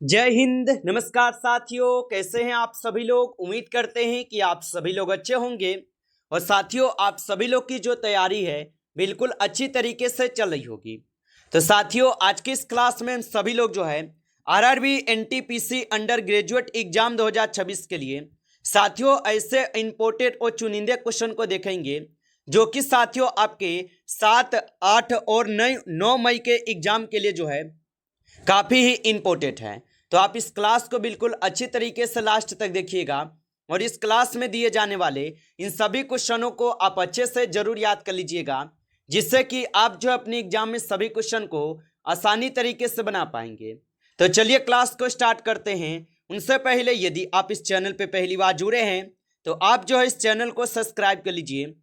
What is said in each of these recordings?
जय हिंद। नमस्कार साथियों, कैसे हैं आप सभी लोग। उम्मीद करते हैं कि आप सभी लोग अच्छे होंगे। और साथियों, आप सभी लोग की जो तैयारी है बिल्कुल अच्छी तरीके से चल रही होगी। तो साथियों, आज की इस क्लास में हम सभी लोग जो है RRB NTPC under graduate exam 2026 के लिए साथियों ऐसे इंपोर्टेड और चुनिंदे क्वेश्चन को देखेंगे जो कि साथियों आपके 7, 8 और 9 मई के एग्जाम के लिए जो है काफ़ी ही इम्पोर्टेंट है। तो आप इस क्लास को बिल्कुल अच्छी तरीके से लास्ट तक देखिएगा और इस क्लास में दिए जाने वाले इन सभी क्वेश्चनों को आप अच्छे से जरूर याद कर लीजिएगा, जिससे कि आप जो अपने एग्जाम में सभी क्वेश्चन को आसानी तरीके से बना पाएंगे। तो चलिए क्लास को स्टार्ट करते हैं। उनसे पहले यदि आप इस चैनल पर पहली बार जुड़े हैं तो आप जो है इस चैनल को सब्सक्राइब कर लीजिए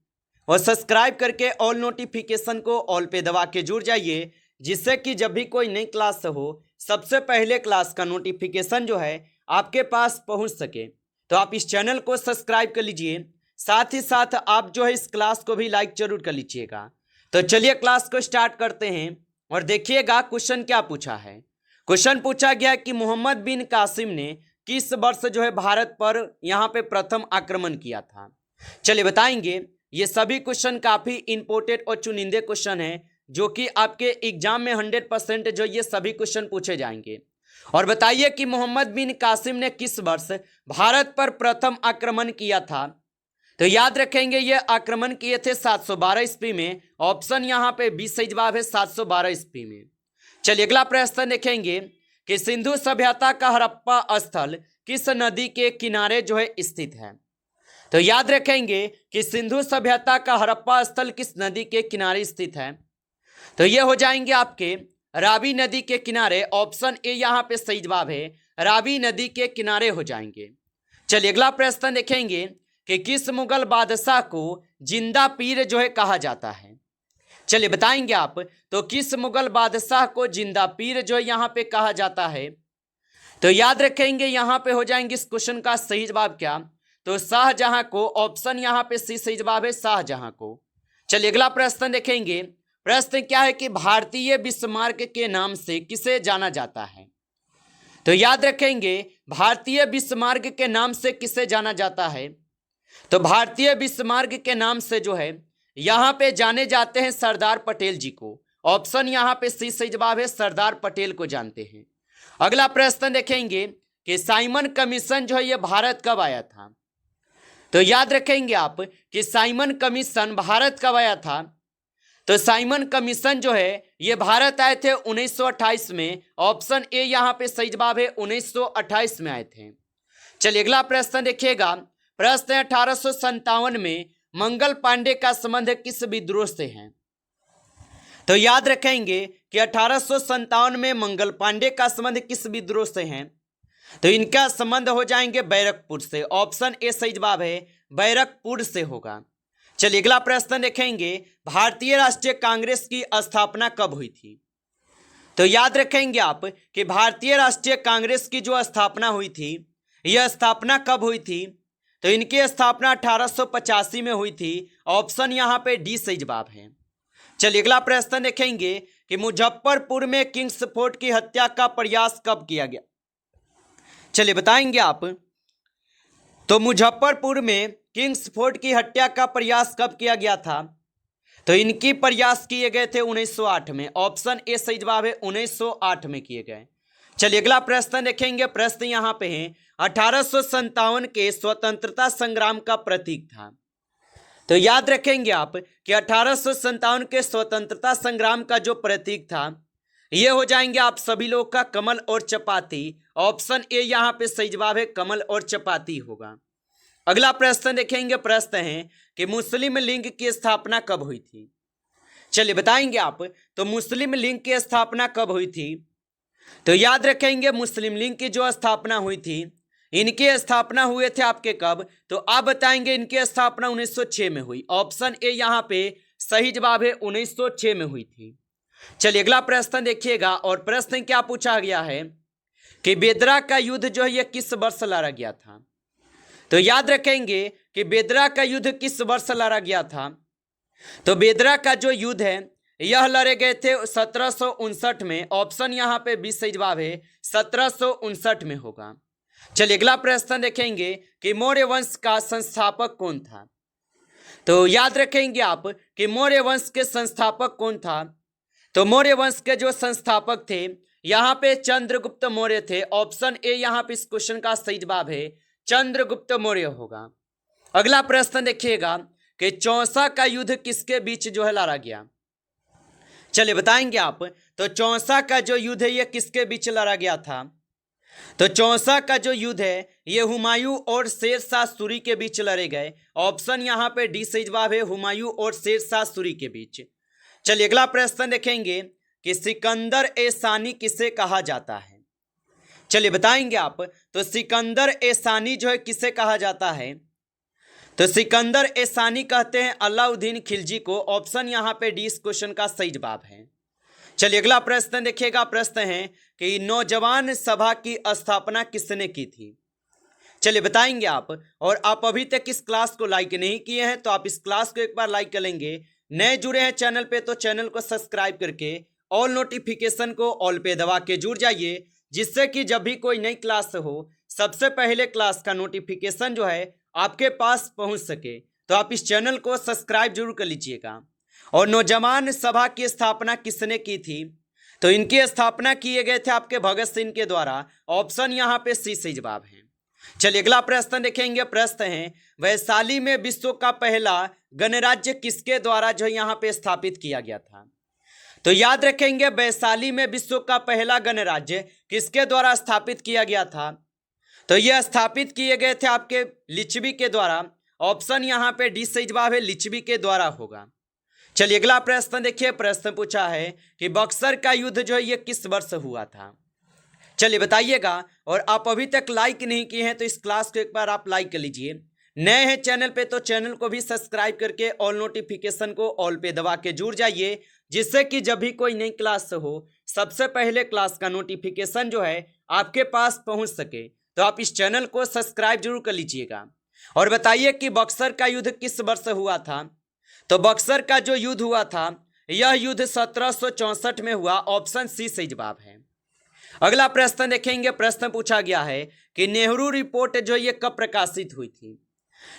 और सब्सक्राइब करके ऑल नोटिफिकेशन को ऑल पे दबा के जुड़ जाइए, जिससे कि जब भी कोई नई क्लास हो सबसे पहले क्लास का नोटिफिकेशन जो है आपके पास पहुंच सके। तो आप इस चैनल को सब्सक्राइब कर लीजिए, साथ ही साथ आप जो है इस क्लास को भी लाइक जरूर कर लीजिएगा। तो चलिए क्लास को स्टार्ट करते हैं और देखिएगा क्वेश्चन क्या पूछा है। क्वेश्चन पूछा गया कि मोहम्मद बिन कासिम ने किस वर्ष जो है भारत पर यहाँ पे प्रथम आक्रमण किया था। चलिए बताएंगे। ये सभी क्वेश्चन काफी इंपोर्टेंट और चुनिंदे क्वेश्चन है जो कि आपके एग्जाम में 100% जो ये सभी क्वेश्चन पूछे जाएंगे। और बताइए कि मोहम्मद बिन कासिम ने किस वर्ष भारत पर प्रथम आक्रमण किया था। तो याद रखेंगे ये आक्रमण किए थे 712 ईस्वी में। ऑप्शन यहाँ पे 20 सही जवाब है 712 ईस्वी में। चलिए अगला प्रश्न देखेंगे कि सिंधु सभ्यता का हड़प्पा स्थल किस नदी के किनारे जो है स्थित है। तो याद रखेंगे कि सिंधु सभ्यता का हड़प्पा स्थल किस नदी के किनारे स्थित है। तो ये हो जाएंगे आपके रावी नदी के किनारे। ऑप्शन ए यहाँ पे सही जवाब है, रावी नदी के किनारे हो जाएंगे। चलिए अगला प्रश्न देखेंगे कि किस मुगल बादशाह को जिंदा पीर जो है कहा जाता है। चलिए बताएंगे आप। तो किस मुगल बादशाह को जिंदा पीर जो है यहाँ पे कहा जाता है। तो याद रखेंगे यहाँ पे हो जाएंगे इस क्वेश्चन का सही जवाब क्या, तो शाहजहां को। ऑप्शन यहाँ पे सी सही जवाब है, शाहजहां को। चलिए अगला प्रश्न देखेंगे। प्रश्न क्या है कि भारतीय बिस्मार्क के नाम से किसे जाना जाता है। तो याद रखेंगे भारतीय बिस्मार्क के नाम से किसे जाना जाता है। तो भारतीय बिस्मार्क के नाम से जो है यहाँ पे जाने जाते हैं सरदार पटेल जी को। ऑप्शन यहाँ पे सी सही जवाब है, सरदार पटेल को जानते हैं। अगला प्रश्न देखेंगे कि साइमन कमीशन जो है ये भारत कब आया था। तो याद रखेंगे आप कि साइमन कमीशन भारत कब आया था। तो साइमन कमीशन जो है ये भारत आए थे 1928 में। ऑप्शन ए यहाँ पे सही जवाब है, 1928 में आए थे। चलिए अगला प्रश्न देखिएगा। प्रश्न 1857 में मंगल पांडे का संबंध किस विद्रोह से है। तो याद रखेंगे कि 1857 में मंगल पांडे का संबंध किस विद्रोह से है। तो इनका संबंध हो जाएंगे बैरकपुर से। ऑप्शन ए सही जवाब है, बैरकपुर से होगा। चलिए अगला प्रश्न देखेंगे। भारतीय राष्ट्रीय कांग्रेस की स्थापना कब हुई थी। तो याद रखेंगे आप कि भारतीय राष्ट्रीय कांग्रेस की जो स्थापना हुई थी यह स्थापना कब हुई थी। तो इनकी स्थापना 1885 में हुई थी। ऑप्शन यहाँ पे डी सही जवाब है। चलिए अगला प्रश्न देखेंगे कि मुजफ्फरपुर में किंग्स फोर्ट की हत्या का प्रयास कब किया गया। चलिए बताएंगे आप। तो मुजफ्फरपुर में किंग्स फोर्ट की हत्या का प्रयास कब किया गया था। तो इनकी प्रयास किए गए थे 1908 में। ऑप्शन ए सही जवाब है, 1908 में किए गए। चलिए अगला प्रश्न देखेंगे। प्रश्न यहाँ पे है 1857 के स्वतंत्रता संग्राम का प्रतीक था। तो याद रखेंगे आप कि 1857 के स्वतंत्रता संग्राम का जो प्रतीक था ये हो जाएंगे आप सभी लोग का कमल और चपाती। ऑप्शन ए यहाँ पे सही जवाब है, कमल और चपाती होगा। अगला प्रश्न देखेंगे। प्रश्न है कि मुस्लिम लीग की स्थापना कब हुई थी। चलिए बताएंगे आप। तो मुस्लिम लीग की स्थापना कब हुई थी। तो याद रखेंगे मुस्लिम लीग की जो स्थापना हुई थी इनकी स्थापना हुए थे आपके कब। तो आप बताएंगे इनकी स्थापना 1906 में हुई। ऑप्शन ए यहाँ पे सही जवाब है, 1906 में हुई थी। चलिए अगला प्रश्न देखिएगा। और प्रश्न क्या पूछा गया है कि बेदरा का युद्ध जो है यह किस वर्ष लड़ा गया था। तो याद रखेंगे कि बेदरा का युद्ध किस वर्ष लड़ा गया था। तो बेदरा का जो युद्ध है यह लड़े गए थे 1759 में। ऑप्शन यहाँ पे 20 सही जवाब है, 1759 में होगा। चलिए अगला प्रश्न देखेंगे कि मौर्य वंश का संस्थापक कौन था। तो याद रखेंगे आप कि मौर्य वंश के संस्थापक कौन था। तो मौर्य वंश के जो संस्थापक थे यहाँ पे चंद्रगुप्त मौर्य थे। ऑप्शन ए यहाँ पे इस क्वेश्चन का सही जवाब है, चंद्रगुप्त मौर्य होगा। अगला प्रश्न देखिएगा कि चौसा का युद्ध किसके बीच जो है लड़ा गया। चलिए बताएंगे आप। तो चौसा का जो युद्ध है ये किसके बीच लड़ा गया था। तो चौसा का जो युद्ध है ये हुमायूं और शेरशाह सूरी के बीच लड़े गए। ऑप्शन यहाँ पे डी सही जवाब है, हुमायूं और शेरशाह सूरी के बीच। चलिए अगला प्रश्न देखेंगे कि सिकंदर ए सानी किसे कहा जाता है। चलिए बताएंगे आप। तो सिकंदर ए सानी जो है किसे कहा जाता है। तो सिकंदर ए सानी कहते हैं अलाउद्दीन खिलजी को। ऑप्शन यहाँ पे डी इस क्वेश्चन का सही जवाब है। चलिए अगला प्रश्न देखिएगा। प्रश्न है कि नौजवान सभा की स्थापना किसने की थी। चलिए बताएंगे आप। और आप अभी तक इस क्लास को लाइक नहीं किए हैं तो आप इस क्लास को एक बार लाइक कर लेंगे। नए जुड़े हैं चैनल पे तो चैनल को सब्सक्राइब करके ऑल नोटिफिकेशन को ऑल पे दबा के जुड़ जाइए, जिससे कि जब भी कोई नई क्लास हो सबसे पहले क्लास का नोटिफिकेशन जो है आपके पास पहुंच सके। तो आप इस चैनल को सब्सक्राइब जरूर कर लीजिएगा। और नौजवान सभा की स्थापना किसने की थी। तो इनकी स्थापना किए गए थे आपके भगत सिंह के द्वारा। ऑप्शन यहाँ पे सी सही जवाब है। चलिए अगला प्रश्न देखेंगे। प्रश्न है वैशाली में विश्व का पहला गणराज्य किसके द्वारा जो यहाँ पे स्थापित किया गया था। तो याद रखेंगे वैशाली में विश्व का पहला गणराज्य किसके द्वारा स्थापित किया गया था। तो यह स्थापित किए गए थे आपके लिच्छवी के द्वारा। ऑप्शन यहाँ पे डी सही जवाब है, लिच्छवी के द्वारा होगा। चलिए अगला प्रश्न देखिए। प्रश्न पूछा है कि बक्सर का युद्ध जो है ये किस वर्ष हुआ था। चलिए बताइएगा। और आप अभी तक लाइक नहीं किए हैं तो इस क्लास को एक बार आप लाइक कर लीजिए। नए हैं चैनल पे तो चैनल को भी सब्सक्राइब करके ऑल नोटिफिकेशन को ऑल पे दबा के जुड़ जाइए, जिससे कि जब भी कोई नई क्लास हो सबसे पहले क्लास का नोटिफिकेशन जो है आपके पास पहुंच सके। तो आप इस चैनल को सब्सक्राइब जरूर कर लीजिएगा। और बताइए कि बक्सर का युद्ध किस वर्ष हुआ था। तो बक्सर का जो युद्ध हुआ था यह युद्ध 1764 में हुआ। ऑप्शन सी सही जवाब है। अगला प्रश्न देखेंगे। प्रश्न पूछा गया है कि नेहरू रिपोर्ट जो ये कब प्रकाशित हुई थी।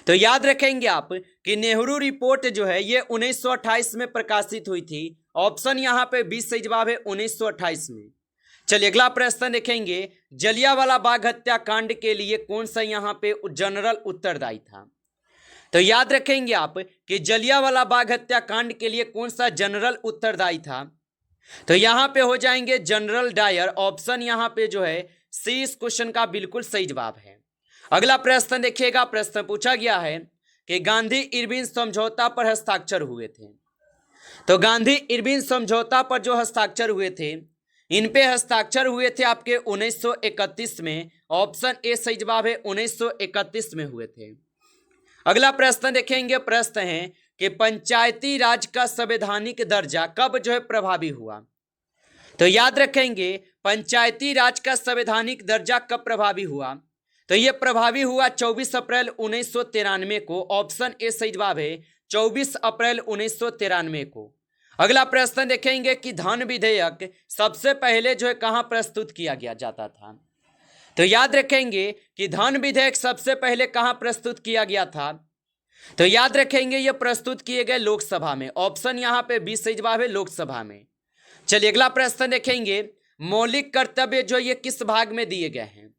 तो याद रखेंगे आप कि नेहरू रिपोर्ट जो है ये 1928 में प्रकाशित हुई थी। ऑप्शन यहाँ पे 20 सही जवाब है, 1928 में। चलिए अगला प्रश्न देखेंगे। जलियांवाला बाग हत्याकांड के लिए कौन सा यहाँ पे जनरल उत्तरदायी था। तो याद रखेंगे आप कि जलियांवाला बाग हत्याकांड के लिए कौन सा जनरल उत्तरदायी था। तो यहाँ पे हो जाएंगे जनरल डायर। ऑप्शन यहाँ पे जो है सी इस क्वेश्चन का बिल्कुल सही जवाब है। अगला प्रश्न देखिएगा। प्रश्न पूछा गया है कि गांधी इरविन समझौता पर हस्ताक्षर हुए थे। तो गांधी इरविन समझौता पर जो हस्ताक्षर हुए थे इन पे हस्ताक्षर हुए थे आपके 1931 में। ऑप्शन ए सही जवाब है, 1931 में हुए थे। अगला प्रश्न देखेंगे। प्रश्न है कि पंचायती राज का संवैधानिक दर्जा कब जो है प्रभावी हुआ। तो याद रखेंगे पंचायती राज का संवैधानिक दर्जा कब प्रभावी हुआ। तो यह प्रभावी हुआ 24 अप्रैल 1993 को। ऑप्शन ए सही जवाब है, 24 अप्रैल 1993 को। अगला प्रश्न देखेंगे कि धन विधेयक सबसे पहले जो है कहां प्रस्तुत किया गया जाता था। तो याद रखेंगे कि धन विधेयक सबसे पहले कहां प्रस्तुत किया गया था। तो याद रखेंगे यह प्रस्तुत किए गए लोकसभा में। ऑप्शन यहां पे 20 सही जवाब है, लोकसभा में। चलिए अगला प्रश्न देखेंगे। मौलिक कर्तव्य जो ये किस भाग में दिए गए हैं।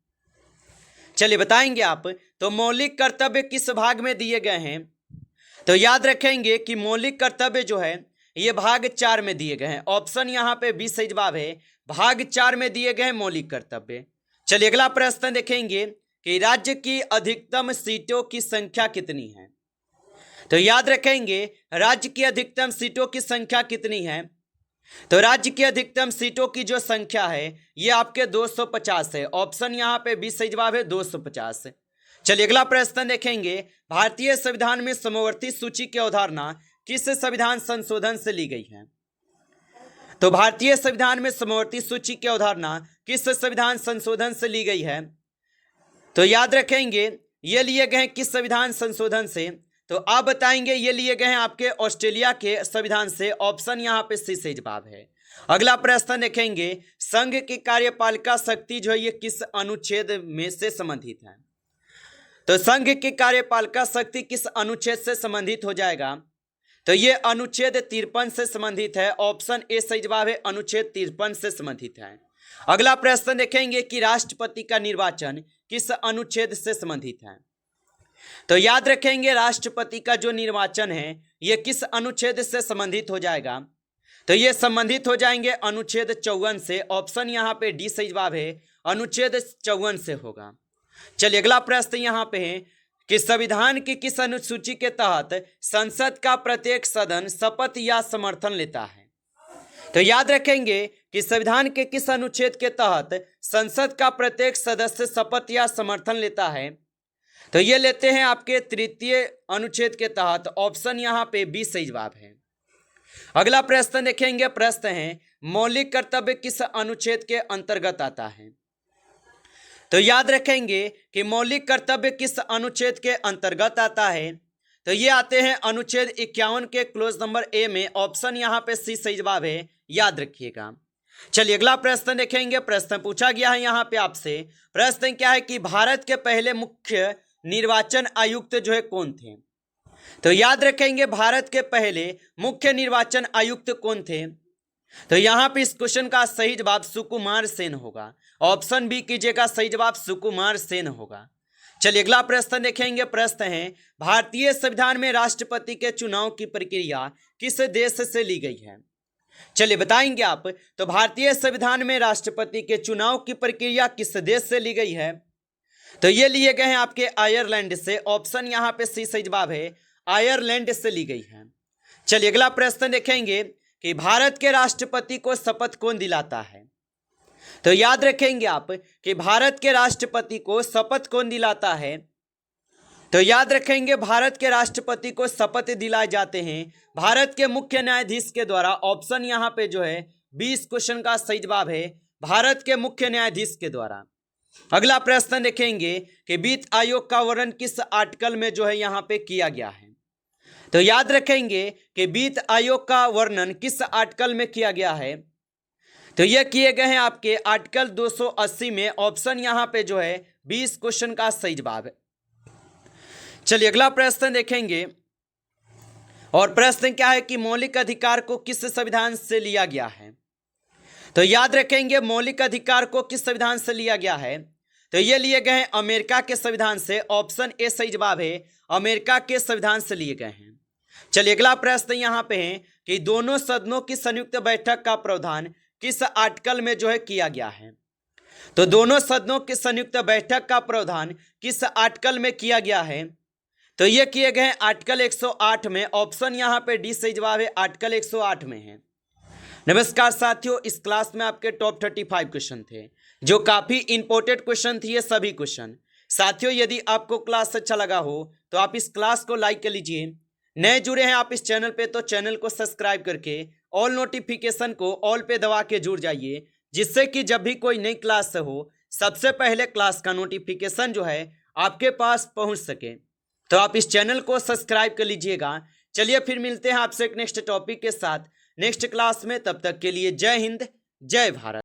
चलिए बताएंगे आप। तो मौलिक कर्तव्य किस भाग में दिए गए हैं। तो याद रखेंगे कि मौलिक कर्तव्य जो है ये भाग 4 में दिए गए हैं। ऑप्शन यहाँ पे 20 सही जवाब है, भाग 4 में दिए गए हैं मौलिक कर्तव्य। चलिए अगला प्रश्न देखेंगे कि राज्य की अधिकतम सीटों की संख्या कितनी है। तो याद रखेंगे राज्य की अधिकतम सीटों की संख्या कितनी है। तो राज्य की अधिकतम सीटों की जो संख्या है ये आपके 250 है। ऑप्शन यहाँ पे 20 सही जवाब है, 250। चलिए अगला प्रश्न देखेंगे। भारतीय संविधान में समवर्ती सूची की अवधारणा किस संविधान संशोधन से ली गई है। तो भारतीय संविधान में समवर्ती सूची की अवधारणा किस संविधान संशोधन से ली गई है। तो याद रखेंगे ये लिए गए किस संविधान संशोधन से। तो आप बताएंगे ये लिए गए हैं आपके ऑस्ट्रेलिया के संविधान से। ऑप्शन यहाँ पे सी सही जवाब है। अगला प्रश्न देखेंगे, संघ की कार्यपालिका शक्ति जो है ये किस अनुच्छेद में से संबंधित है? तो संघ की कार्यपालिका शक्ति किस अनुच्छेद से संबंधित हो जाएगा? तो ये अनुच्छेद 53 से संबंधित है। ऑप्शन ए सही जवाब है, अनुच्छेद 53 से संबंधित है। अगला प्रश्न देखेंगे कि राष्ट्रपति का निर्वाचन किस अनुच्छेद से संबंधित है? तो याद रखेंगे राष्ट्रपति का जो निर्वाचन है ये किस अनुच्छेद से संबंधित हो जाएगा? तो ये संबंधित हो जाएंगे अनुच्छेद 54 से। ऑप्शन यहाँ पे डी सही जवाब है, अनुच्छेद 54 से होगा। चलिए अगला प्रश्न यहाँ पे है कि संविधान की किस अनुसूची के तहत संसद का प्रत्येक सदन शपथ या समर्थन लेता है? तो याद रखेंगे कि संविधान के किस अनुच्छेद के तहत संसद का प्रत्येक सदस्य शपथ या समर्थन लेता है? तो ये लेते हैं आपके तृतीय अनुच्छेद के तहत। ऑप्शन यहाँ पे बी सही जवाब है। अगला प्रश्न देखेंगे, प्रश्न है मौलिक कर्तव्य किस अनुच्छेद के अंतर्गत आता है? तो याद रखेंगे कि मौलिक कर्तव्य किस अनुच्छेद के अंतर्गत आता है? तो ये आते हैं अनुच्छेद 51 के क्लोज नंबर ए में। ऑप्शन यहाँ पे सी सही जवाब है, याद रखिएगा। चलिए अगला प्रश्न देखेंगे। प्रश्न पूछा गया है यहाँ पे आपसे, प्रश्न क्या है कि भारत के पहले मुख्य निर्वाचन आयुक्त जो है कौन थे? तो याद रखेंगे भारत के पहले मुख्य निर्वाचन आयुक्त कौन थे? तो यहाँ पे इस क्वेश्चन का सही जवाब सुकुमार सेन होगा। ऑप्शन बी कीजिएगा, सही जवाब सुकुमार सेन होगा। चलिए अगला प्रश्न देखेंगे। प्रश्न है भारतीय संविधान में राष्ट्रपति के चुनाव की प्रक्रिया किस देश से ली गई है? चलिए बताएंगे आप। तो भारतीय संविधान में राष्ट्रपति के चुनाव की प्रक्रिया किस देश से ली गई है? तो ये लिए गए हैं आपके आयरलैंड से। ऑप्शन यहाँ पे सी सही जवाब है, आयरलैंड से ली गई है। चलिए अगला प्रश्न देखेंगे कि भारत के राष्ट्रपति को शपथ कौन दिलाता है? तो याद रखेंगे आप कि भारत के राष्ट्रपति को शपथ कौन दिलाता है? तो याद रखेंगे भारत के राष्ट्रपति को शपथ दिलाए जाते हैं भारत के मुख्य न्यायाधीश के द्वारा। ऑप्शन यहाँ पे जो है 20 क्वेश्चन का सही जवाब है, भारत के मुख्य न्यायाधीश के द्वारा। अगला प्रश्न देखेंगे कि वित्त आयोग का वर्णन किस आर्टिकल में जो है यहाँ पे किया गया है? तो याद रखेंगे कि वित्त आयोग का वर्णन किस आर्टिकल में किया गया है? तो यह किए गए हैं आपके आर्टिकल 280 में। ऑप्शन यहाँ पे जो है 20 क्वेश्चन का सही जवाब है। चलिए अगला प्रश्न देखेंगे और प्रश्न क्या है कि मौलिक अधिकार को किस संविधान से लिया गया है? तो याद रखेंगे मौलिक अधिकार को किस संविधान से लिया गया है? तो ये लिए गए हैं अमेरिका के संविधान से। ऑप्शन ए सही जवाब है, अमेरिका के संविधान से लिए गए हैं। चलिए अगला प्रश्न यहाँ पे है कि दोनों सदनों की संयुक्त बैठक का प्रावधान किस आर्टिकल में जो है किया गया है? तो दोनों सदनों की संयुक्त बैठक का प्रावधान किस आर्टिकल में किया गया है? तो ये किए गए हैं आर्टिकल 108 में। ऑप्शन यहाँ पे डी सही जवाब है, आर्टिकल 108 में है। नमस्कार साथियों, इस क्लास में आपके टॉप 35 क्वेश्चन थे जो काफ़ी इंपॉर्टेंट क्वेश्चन थे ये सभी क्वेश्चन। साथियों यदि आपको क्लास अच्छा लगा हो तो आप इस क्लास को लाइक कर लीजिए। नए जुड़े हैं आप इस चैनल पे तो चैनल को सब्सक्राइब करके ऑल नोटिफिकेशन को ऑल पे दबा के जुड़ जाइए, जिससे कि जब भी कोई नई क्लास हो सबसे पहले क्लास का नोटिफिकेशन जो है आपके पास पहुंच सके। तो आप इस चैनल को सब्सक्राइब कर लीजिएगा। चलिए फिर मिलते हैं आपसे एक नेक्स्ट टॉपिक के साथ नेक्स्ट क्लास में। तब तक के लिए जय हिंद, जय भारत।